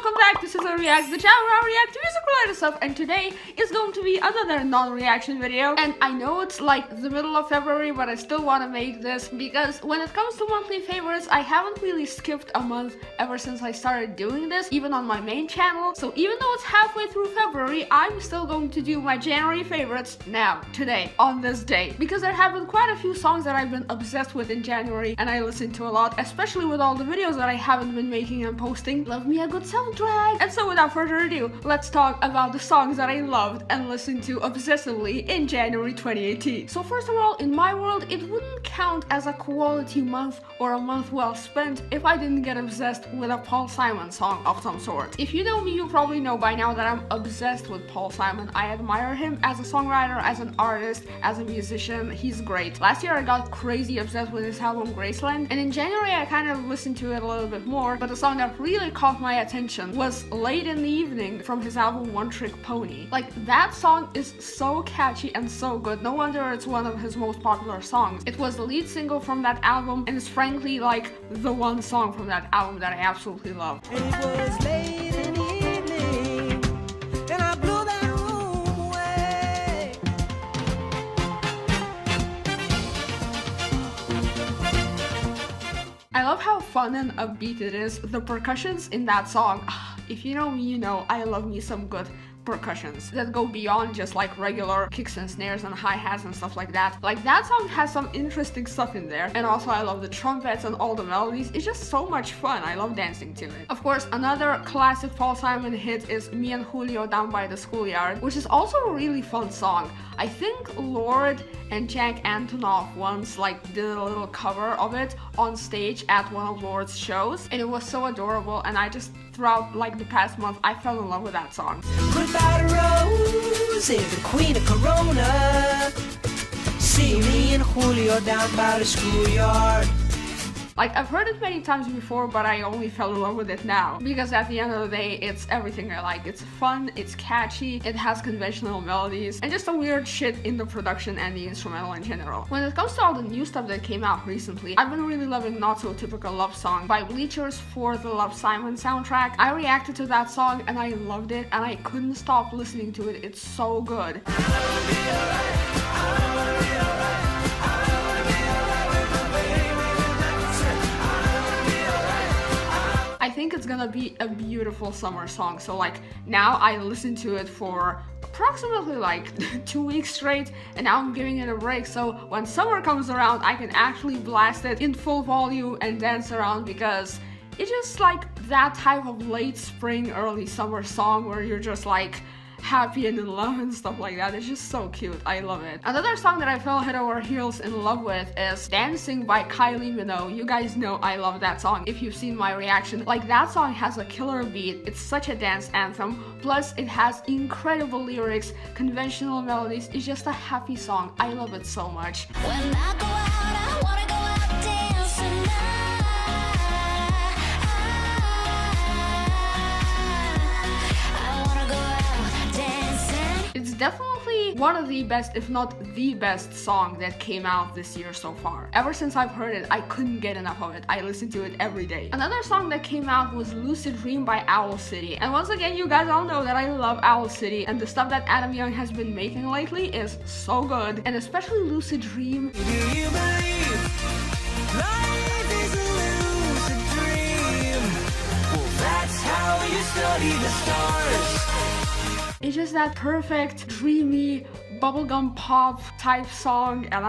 welcome back to Sisley Reacts, the channel where I react to music related stuff, and today is going to be another non-reaction video. And I know it's like the middle of February, but I still want to make this because when it comes to monthly favorites, I haven't really skipped a month ever since I started doing this, even on my main channel. So even though it's halfway through February, I'm still going to do my January favorites now, today, on this day, because there have been quite a few songs that I've been obsessed with in January and I listen to a lot, especially with all the videos that I haven't been making and posting. Love me a good soundtrack. And so without further ado, let's talk about the songs that I loved and listened to obsessively in January 2018. So first of all, in my world, it wouldn't count as a quality month or a month well spent if I didn't get obsessed with a Paul Simon song of some sort. If you know me, you probably know by now that I'm obsessed with Paul Simon. I admire him as a songwriter, as an artist, as a musician. He's great. Last year I got crazy obsessed with his album Graceland, and in January I kind of listened to it a little bit more, but the song that really caught my attention was Late in the Evening from his album One Trick Pony. Like, that song is so catchy and so good. No wonder it's one of his most popular songs. It was the lead single from that album and is frankly like the one song from that album that I absolutely love. And it was late in the evening, and I blew that room away. I love how fun and upbeat it is. The percussions in that song, if you know me, you know I love me some good percussions that go beyond just like regular kicks and snares and hi-hats and stuff like that. Like, that song has some interesting stuff in there, and also I love the trumpets and all the melodies. It's just so much fun. I love dancing to it. Of course, another classic Paul Simon hit is Me and Julio Down by the Schoolyard, which is also a really fun song. I think Lord and Jack Antonoff once like did a little cover of it on stage at one of Lord's shows, and it was so adorable, and I just throughout like the past month I fell in love with that song. Goodbye to Rose, the queen of Corona. See me and Julio down by the schoolyard. Like, I've heard it many times before, but I only fell in love with it now. Because at the end of the day, it's everything I like. It's fun, it's catchy, it has conventional melodies, and just a weird shit in the production and the instrumental in general. When it comes to all the new stuff that came out recently, I've been really loving Not So Typical Love Song by Bleachers for the Love Simon soundtrack. I reacted to that song and I loved it, and I couldn't stop listening to it. It's so good. I think it's gonna be a beautiful summer song. So like, now I listen to it for approximately like 2 weeks straight, and now I'm giving it a break, so when summer comes around I can actually blast it in full volume and dance around, because it's just like that type of late spring, early summer song where you're just like happy and in love and stuff like that. It's just so cute. I love it. Another song that I fell head over heels in love with is Dancing by KYLIE Minogue. You guys know I love that song if you've seen my reaction. Like, that song has a killer beat. It's such a dance anthem. Plus it has incredible lyrics, conventional melodies. It's just a happy song. I love it so much. When I go out, I wanna go out dancing now. It's definitely one of the best, if not the best song that came out this year so far. Ever since I've heard it, I couldn't get enough of it. I listen to it every day. Another song that came out was Lucid Dream by Owl City. And once again, you guys all know that I love Owl City, and the stuff that Adam Young has been making lately is so good. And especially Lucid Dream. Do you believe life is a lucid dream? Well, that's how you study the stars. It's just that perfect, dreamy, bubblegum pop type song, and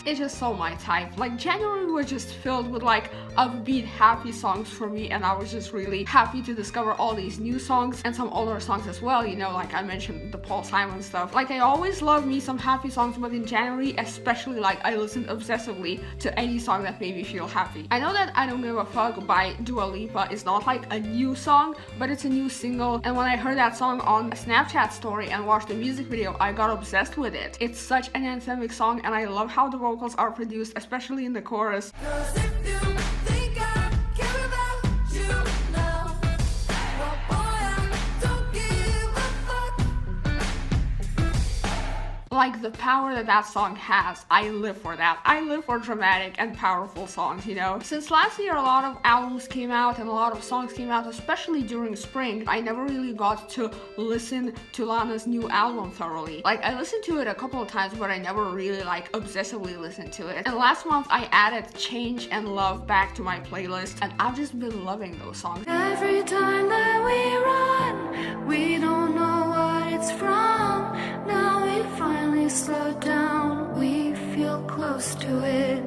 it's just so my type. Like, January was just filled with like upbeat, happy songs for me, and I was just really happy to discover all these new songs and some older songs as well, you know, like I mentioned the Paul Simon stuff. Like, I always love me some happy songs, but in January especially, like, I listened obsessively to any song that made me feel happy. I know that I Don't Give a Fuck by Dua Lipa is not like a new song, but it's a new single, and when I heard that song on a Snapchat story and watched the music video, I got obsessed with it. It's such an anthemic song, and I love how the vocals are produced, especially in the chorus. like the power that that song has. I live for that. I live for dramatic and powerful songs, you know? Since last year a lot of albums came out and a lot of songs came out, especially during spring, I never really got to listen to Lana's new album thoroughly. Like, I listened to it a couple of times, but I never really like obsessively listened to it. And last month I added Change and Love back to my playlist, and I've just been loving those songs. Every time that we run, we don't know what it's from. Now we finally slow down, we feel close to it.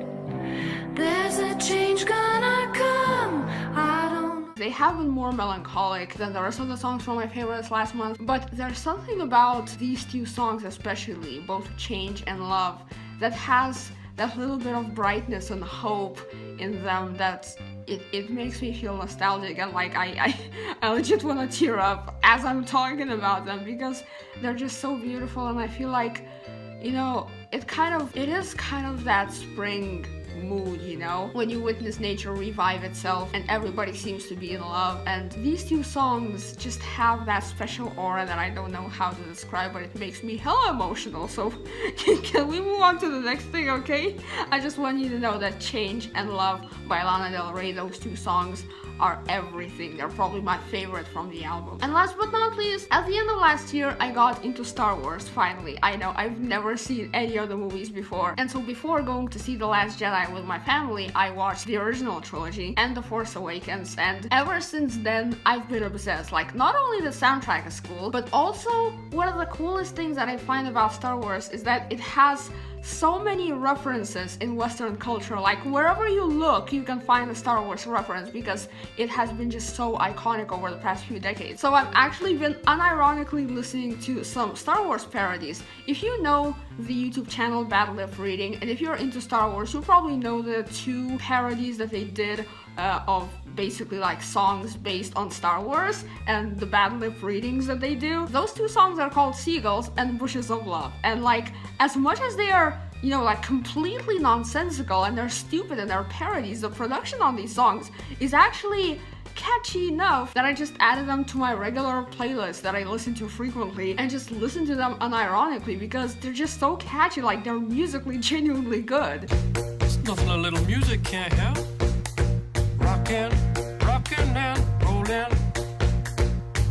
There's a change gonna come, I don't. They have been more melancholic than the rest of the songs from my favorites last month, but there's something about these two songs especially, both Change and Love, that has that little bit of brightness and hope in them that it makes me feel nostalgic, and like I legit want to tear up as I'm talking about them because they're just so beautiful, and I feel like, you know, it is kind of that spring mood, you know, when you witness nature revive itself and everybody seems to be in love. And these two songs just have that special aura that I don't know how to describe, but it makes me hella emotional. So can we move on to the next thing, okay? I just want you to know that Change and Love by Lana Del Rey, those two songs are everything. They're probably my favorite from the album. And last but not least, at the end of last year, I got into Star Wars, finally. I know, I've never seen any of the movies before. And so before going to see The Last Jedi with my family, I watched the original trilogy and The Force Awakens. And ever since then, I've been obsessed. Like, not only the soundtrack is cool, but also one of the coolest things that I find about Star Wars is that it has so many references in Western culture. Like, wherever you look, you can find a Star Wars reference because it has been just so iconic over the past few decades. So I've actually been unironically listening to some Star Wars parodies. If you know the YouTube channel Bad Lip Reading, and if you're into Star Wars, you probably know the two parodies that they did of basically like songs based on Star Wars and the Bad Lip readings that they do. Those two songs are called Seagulls and Bushes of Love. And like, as much as they are, you know, like completely nonsensical and they're stupid and they're parodies, the production on these songs is actually catchy enough that I just added them to my regular playlist that I listen to frequently and just listen to them unironically because they're just so catchy. Like, they're musically genuinely good. There's nothing a little music can't help. Rockin', rockin' and rollin'.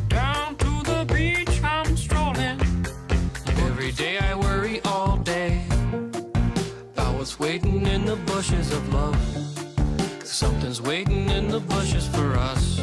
Down to the beach I'm strolling. Every day I worry all day about what's waiting in the bushes of love. Something's waiting in the bushes for us.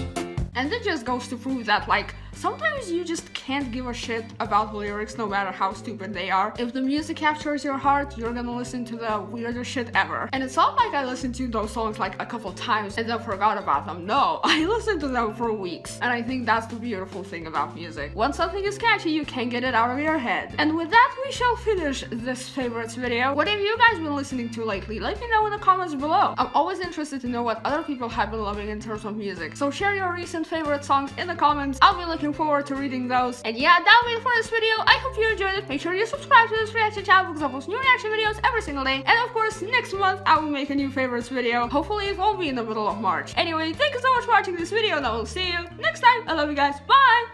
And it just goes to prove that, like, sometimes you just can't give a shit about lyrics no matter how stupid they are. If the music captures your heart, you're gonna listen to the weirdest shit ever. And it's not like I listened to those songs like a couple times and then forgot about them. No, I listened to them for weeks. And I think that's the beautiful thing about music. Once something is catchy, you can't get it out of your head. And with that, we shall finish this favorites video. What have you guys been listening to lately? Let me know in the comments below. I'm always interested to know what other people have been loving in terms of music. So share your recent favorite songs in the comments. I'll be looking forward to reading those. And yeah, that'll be it for this video. I hope you enjoyed it. Make sure you subscribe to this reaction channel because I post new reaction videos every single day. And of course, next month I will make a new favorites video. Hopefully it won't be in the middle of March. Anyway, thank you so much for watching this video and I will see you next time. I love you guys. Bye!